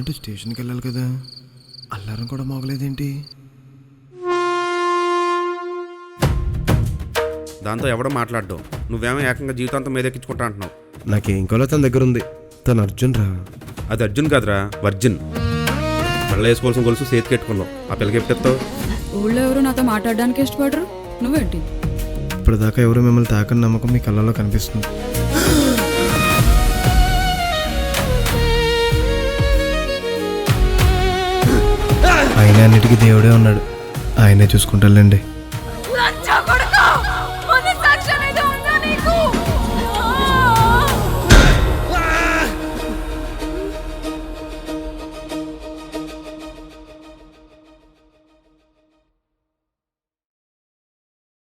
Urgent స్టేషన్కి వెళ్ళాలి కదా, అల్లారం కూడా మోగలేదేంటి? దాంతో ఎవడో మాట్లాడ్డావు, నువ్వేమో ఏకంగా జీవితాంతం మీదెక్కించుకుంటా అంటున్నావు. నాకేం కావాలో తన దగ్గర ఉంది. తను అర్జున్ రా. అది అర్జున్ కాదురా, వర్జిన్. మళ్ళీ వేసుకోవాల్సిన గొలుసు చేతికి పెట్టుకున్నావు. ఆ పిల్లకి ఎప్పుడెత్తావు? ఊళ్ళో ఎవరు నాతో మాట్లాడడానికి ఇష్టపడరు, నువ్వేంటి? ఇప్పటిదాకా ఎవరు మిమ్మల్ని తాకని నమ్మకం మీ కళ్ళలో కనిపిస్తుంది. ఆయన అన్నిటికీ దేవుడే ఉన్నాడు, ఆయనే చూసుకుంటారులేండి.